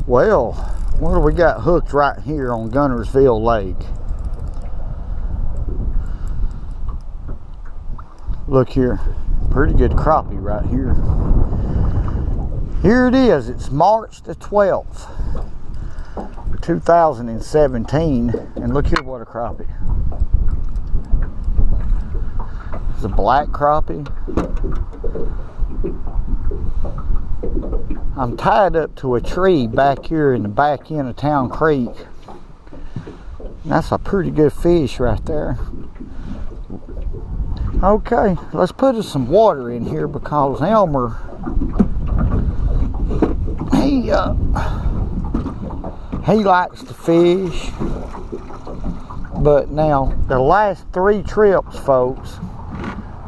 Well, what do we got hooked right here on Guntersville Lake? Look here, pretty good crappie right here. Here it is, it's March the 12th, 2017, and look here, what a crappie. It's a black crappie. I'm tied up to a tree back here in the back end of Town Creek. That's a pretty good fish right there. Okay, let's put some water in here because Elmer, he likes to fish. But now, the last 3 trips, folks,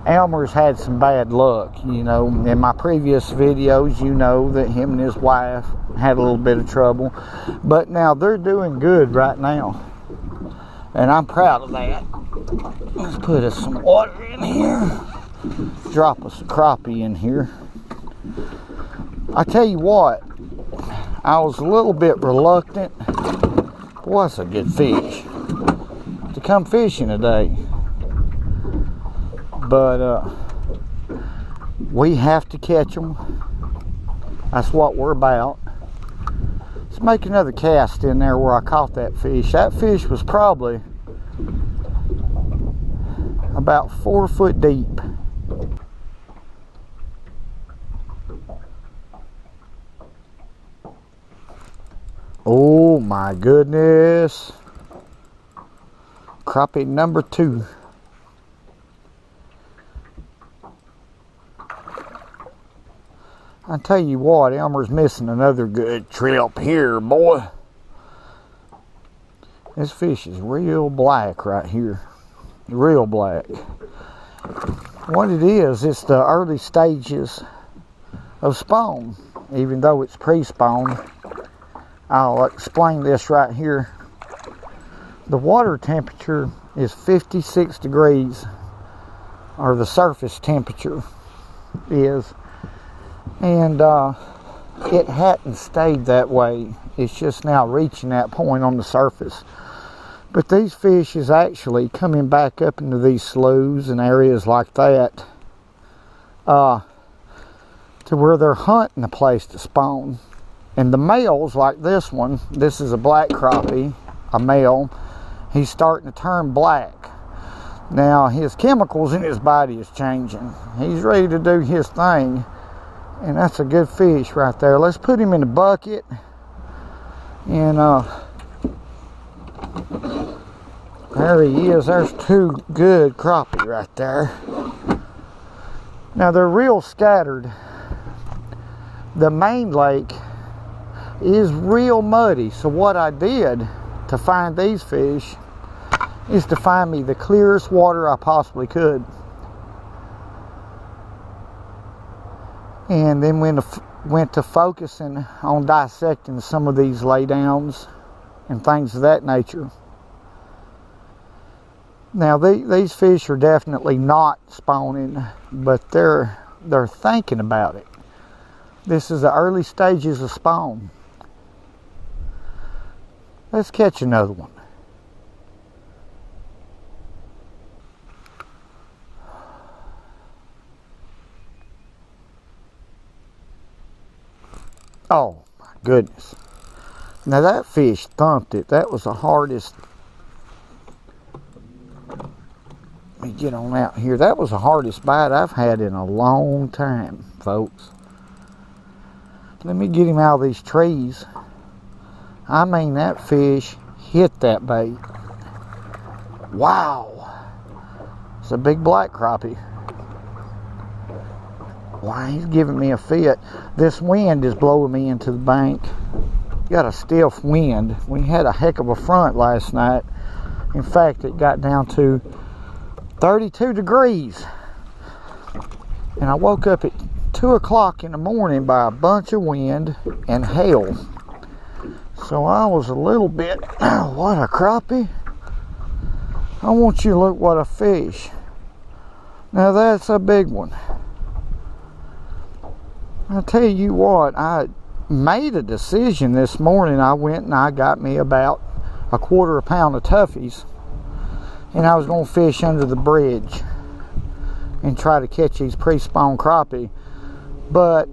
Elmer's had some bad luck. You know, in my previous videos, you know that him and his wife had a little bit of trouble. But now they're doing good right now. And I'm proud of that. Let's put us some water in here. Drop us a crappie in here. I tell you what, I was a little bit reluctant. Boy, that's a good fish to come fishing today. But we have to catch them. That's what we're about. Let's make another cast in there where I caught that fish. That fish was probably about 4 foot deep. Oh my goodness. Crappie number 2. I tell you what, Elmer's missing another good trip here, boy. This fish is real black right here. Real black. What it is, it's the early stages of spawn. Even though it's pre-spawn. I'll explain this right here. The water temperature is 56 degrees. Or the surface temperature is. And it hadn't stayed that way. It's just now reaching that point on the surface. But these fish is actually coming back up into these sloughs and areas like that to where they're hunting a place to spawn. And the males, like this one, this is a black crappie, a male, he's starting to turn black. Now his chemicals in his body is changing. He's ready to do his thing. And that's a good fish right there. Let's put him in the bucket. And there he is. There's 2 good crappie right there. Now they're real scattered. The main lake is real muddy. So what I did to find these fish is to find me the clearest water I possibly could. And then went to focusing on dissecting some of these laydowns and things of that nature. Now these fish are definitely not spawning, but they're thinking about it. This is the early stages of spawn. Let's catch another one. Oh my goodness. Now that fish thumped it. That was the hardest. Let me get on out here. That was the hardest bite I've had in a long time, folks. Let me get him out of these trees. I mean, that fish hit that bait. Wow. It's a big black crappie. Why, he's giving me a fit. This wind is blowing me into the bank. Got a stiff wind. We had a heck of a front last night. In fact, it got down to 32 degrees. And I woke up at 2 o'clock in the morning by a bunch of wind and hail. So I was a little bit, what a crappie. I want you to look what a fish. Now that's a big one. I tell you what, made a decision this morning. I went and I got me about a quarter of a pound of toughies, and I was going to fish under the bridge and try to catch these pre-spawn crappie, but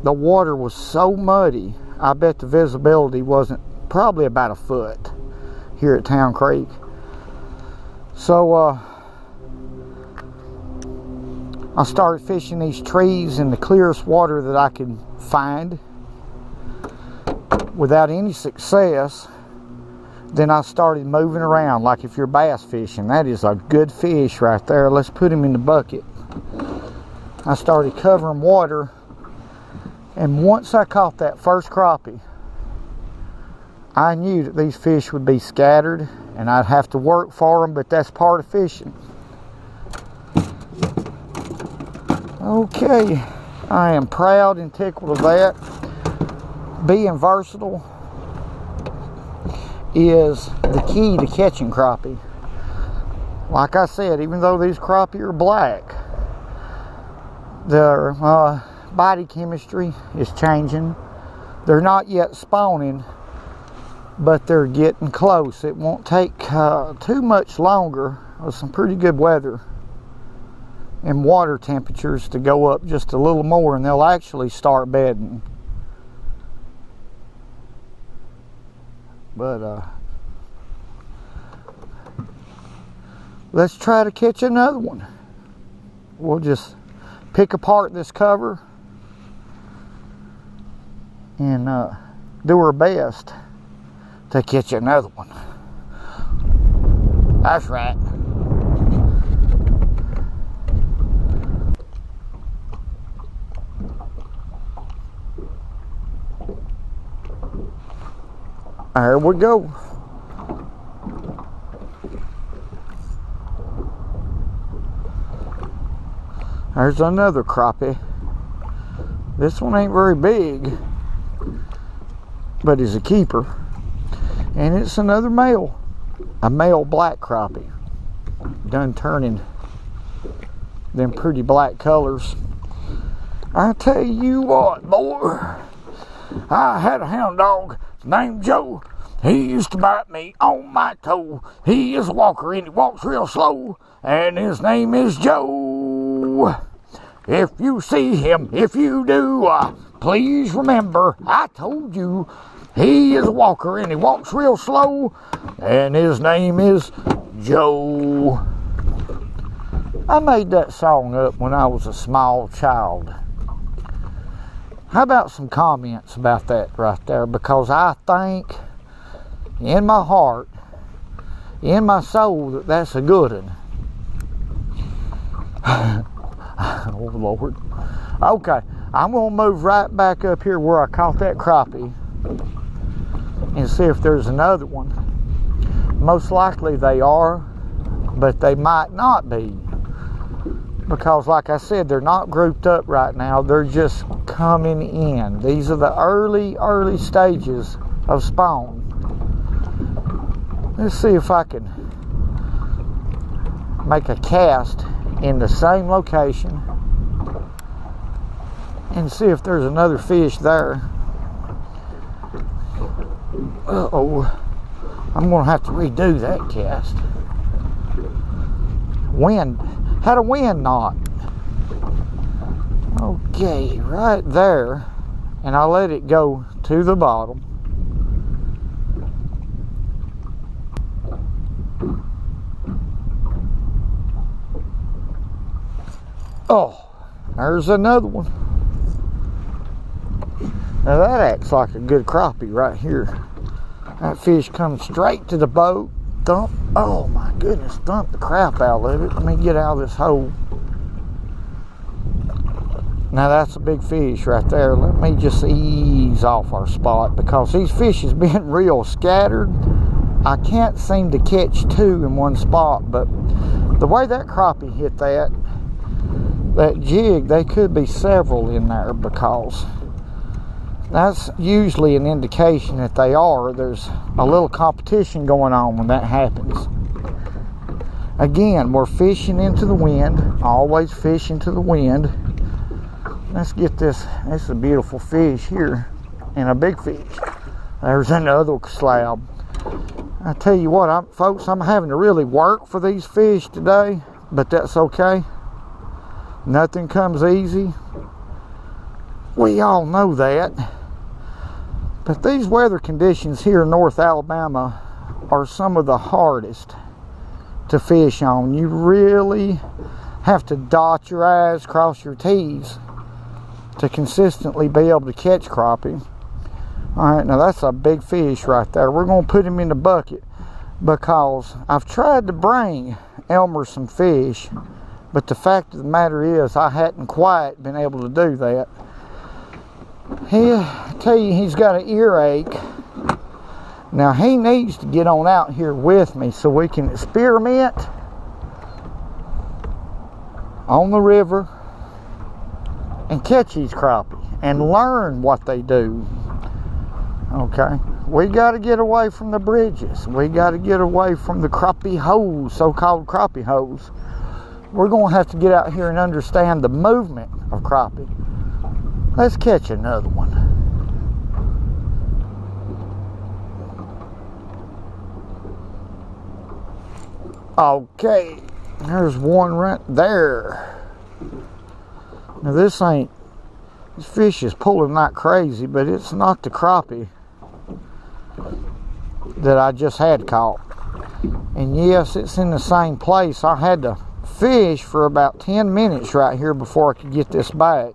the water was so muddy, I bet the visibility wasn't probably about a foot here at Town Creek. So I started fishing these trees in the clearest water that I could find without any success. Then I started moving around like if you're bass fishing. That is a good fish right there. Let's put him in the bucket. I started covering water, and once I caught that first crappie, I knew that these fish would be scattered and I'd have to work for them, but that's part of fishing. Okay, I am proud and tickled of that. Being versatile is the key to catching crappie. Like I said, even though these crappie are black, their body chemistry is changing. They're not yet spawning, but they're getting close. It won't take too much longer with some pretty good weather and water temperatures to go up just a little more, and they'll actually start bedding. But let's try to catch another one. We'll just pick apart this cover and do our best to catch another one. That's right. There we go. There's another crappie. This one ain't very big, but is a keeper. And it's another male. A male black crappie. Done turning them pretty black colors. I tell you what, boy. I had a hound dog named Joe. He used to bite me on my toe. He is a walker and he walks real slow, and his name is Joe. If you see him, if you do, please remember I told you he is a walker and he walks real slow, and his name is Joe. I made that song up when I was a small child. How about some comments about that right there? Because I think in my heart, in my soul, that that's a good one. Oh, Lord. Okay, I'm going to move right back up here where I caught that crappie and see if there's another one. Most likely they are, but they might not be. Because like I said, they're not grouped up right now. They're just coming in. These are the early stages of spawn. Let's see if I can make a cast in the same location and see if there's another fish there. Uh-oh. I'm going to have to redo that cast. Wind. Had a wind knot. Okay, right there. And I let it go to the bottom. Oh, there's another one. Now that acts like a good crappie right here. That fish comes straight to the boat. Dump, oh my goodness, dump the crap out of it. Let me get out of this hole. Now that's a big fish right there. Let me just ease off our spot because these fish has been real scattered. I can't seem to catch two in one spot, but the way that crappie hit that jig, they could be several in there, because that's usually an indication that there's a little competition going on when that happens. Again, we're fishing into the wind, always fishing to the wind. Let's get this. This is a beautiful fish here. and a big fish. There's another slab. I tell you what, folks, I'm having to really work for these fish today, but that's okay. Nothing comes easy. We all know that. But these weather conditions here in North Alabama are some of the hardest to fish on. You really have to dot your I's, cross your T's to consistently be able to catch crappie. Alright, now that's a big fish right there. We're going to put him in the bucket because I've tried to bring Elmer some fish, but the fact of the matter is I hadn't quite been able to do that. I tell you, he's got an earache. Now he needs to get on out here with me so we can experiment on the river and catch these crappie and learn what they do. Okay, we got to get away from the bridges. We got to get away from the crappie holes, so-called crappie holes. We're going to have to get out here and understand the movement of crappie. Let's catch another one. Okay, there's one right there. Now this fish is pulling like crazy, but it's not the crappie that I just had caught. And yes, it's in the same place. I had to fish for about 10 minutes right here before I could get this back.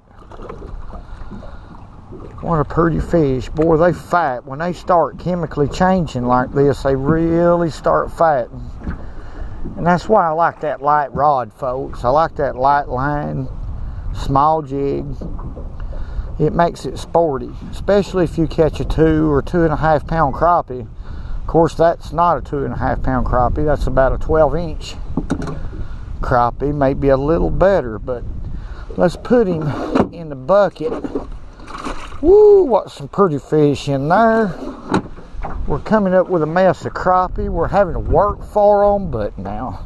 What a pretty fish. Boy, they fight. When they start chemically changing like this, they really start fighting. And that's why I like that light rod, folks. I like that light line, small jig. It makes it sporty, especially if you catch a 2 or 2.5 pound crappie. Of course, that's not a 2.5 pound crappie. That's about a 12-inch crappie, maybe a little better. But let's put him in the bucket. Woo, what some pretty fish in there. We're coming up with a mess of crappie. We're having to work for them, but now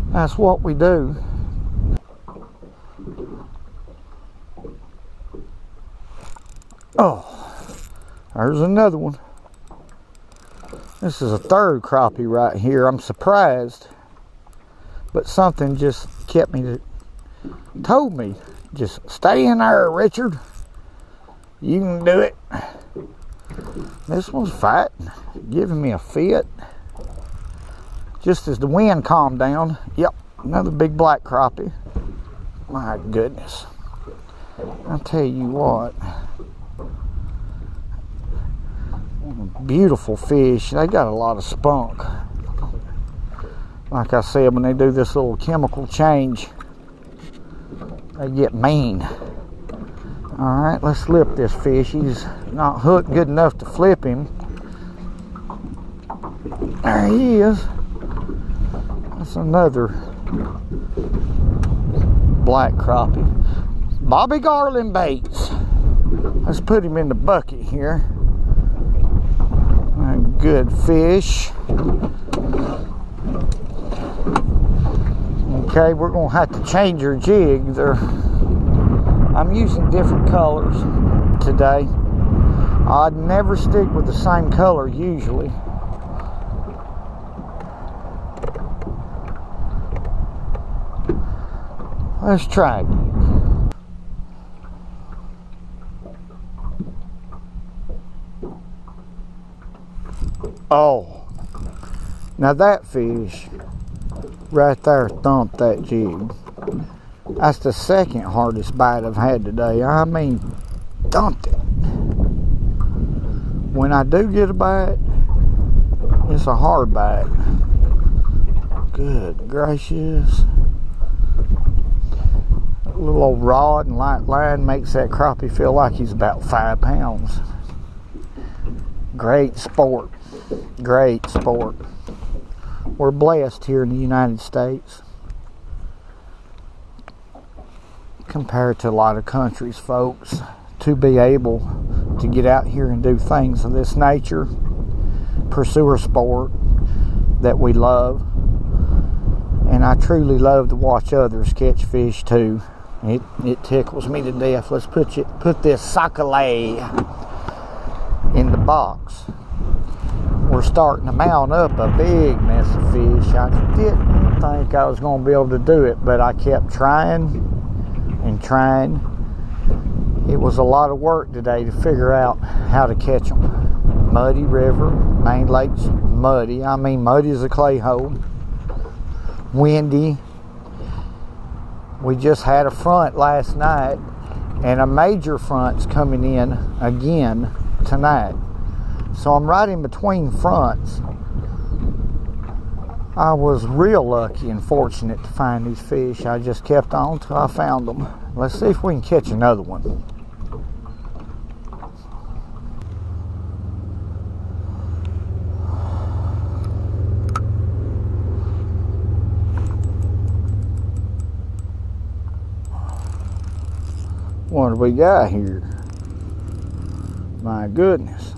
that's what we do. Oh, there's another one. This is a third crappie right here. I'm surprised, but something just told me, just stay in there, Richard. You can do it. This one's fighting, giving me a fit. Just as the wind calmed down. Yep, another big black crappie. My goodness. I'll tell you what. Beautiful fish. They got a lot of spunk. Like I said, when they do this little chemical change, they get mean. Alright, let's flip this fish. He's not hooked good enough to flip him. There he is. That's another black crappie. Bobby Garland baits. Let's put him in the bucket here. A good fish. Okay, we're going to have to change our jig. I'm using different colors today. I'd never stick with the same color usually. Let's try it. Oh, now that fish right there thumped that jig. That's the second hardest bite I've had today. I mean, thumped it. When I do get a bite, it's a hard bite. Good gracious. A little old rod and light line makes that crappie feel like he's about 5 pounds. Great sport. Great sport. We're blessed here in the United States compared to a lot of countries, folks, to be able to get out here and do things of this nature, pursue a sport that we love. And I truly love to watch others catch fish too. It tickles me to death. Let's put this sac-a-lait in the box. We're starting to mount up a big mess of fish. I didn't think I was going to be able to do it, but I kept trying and trying. It was a lot of work today to figure out how to catch them. Muddy river, Main Lake's muddy. I mean, muddy as a clay hole. Windy. We just had a front last night, and a major front's coming in again tonight. So I'm right in between fronts. I was real lucky and fortunate to find these fish. I just kept on till I found them. Let's see if we can catch another one. What do we got here? My goodness.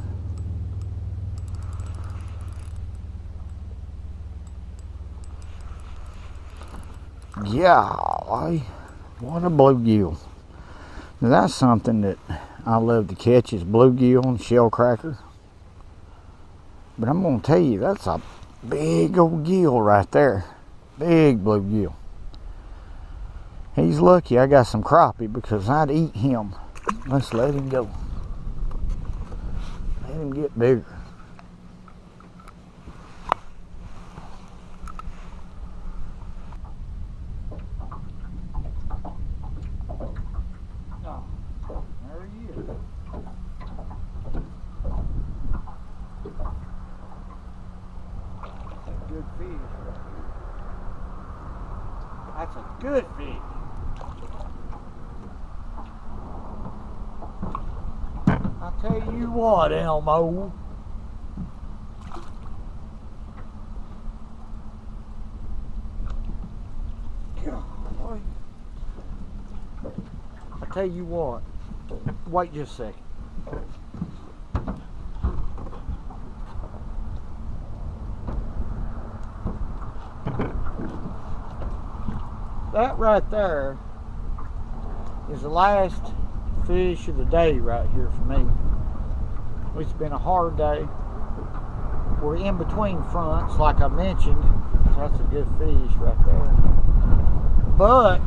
Golly, what a bluegill. Now that's something that I love to catch, is bluegill and shell cracker. But I'm going to tell you, that's a big old gill right there. Big bluegill. He's lucky I got some crappie, because I'd eat him. Let's let him go. Let him get bigger. Oh, there he is. That's a good fish. That's a good fish. I tell you what, Elmo. I tell you what. Wait just a second. That right there is the last fish of the day right here for me. It's been a hard day. We're in between fronts, like I mentioned. So that's a good fish right there. But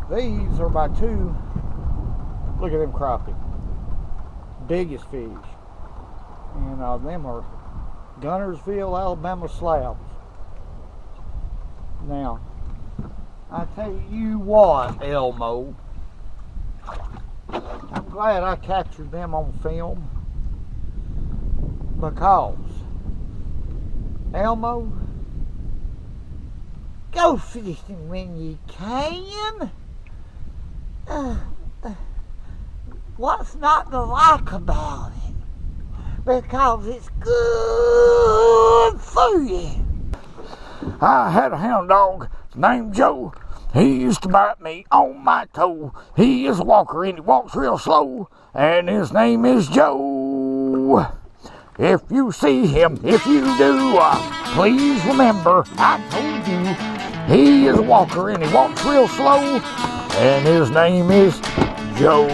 these are my two, look at them crappie, biggest fish. And them are Guntersville, Alabama slabs. Now, I tell you what, Elmo, I'm glad I captured them on film, because Elmo, go fishing when you can. What's not to like about it? Because it's good for you. I had a hound dog named Joe. He used to bite me on my toe. He is a walker and he walks real slow, and his name is Joe. If you see him, if you do, please remember I told you he is a walker and he walks real slow, and his name is Joe.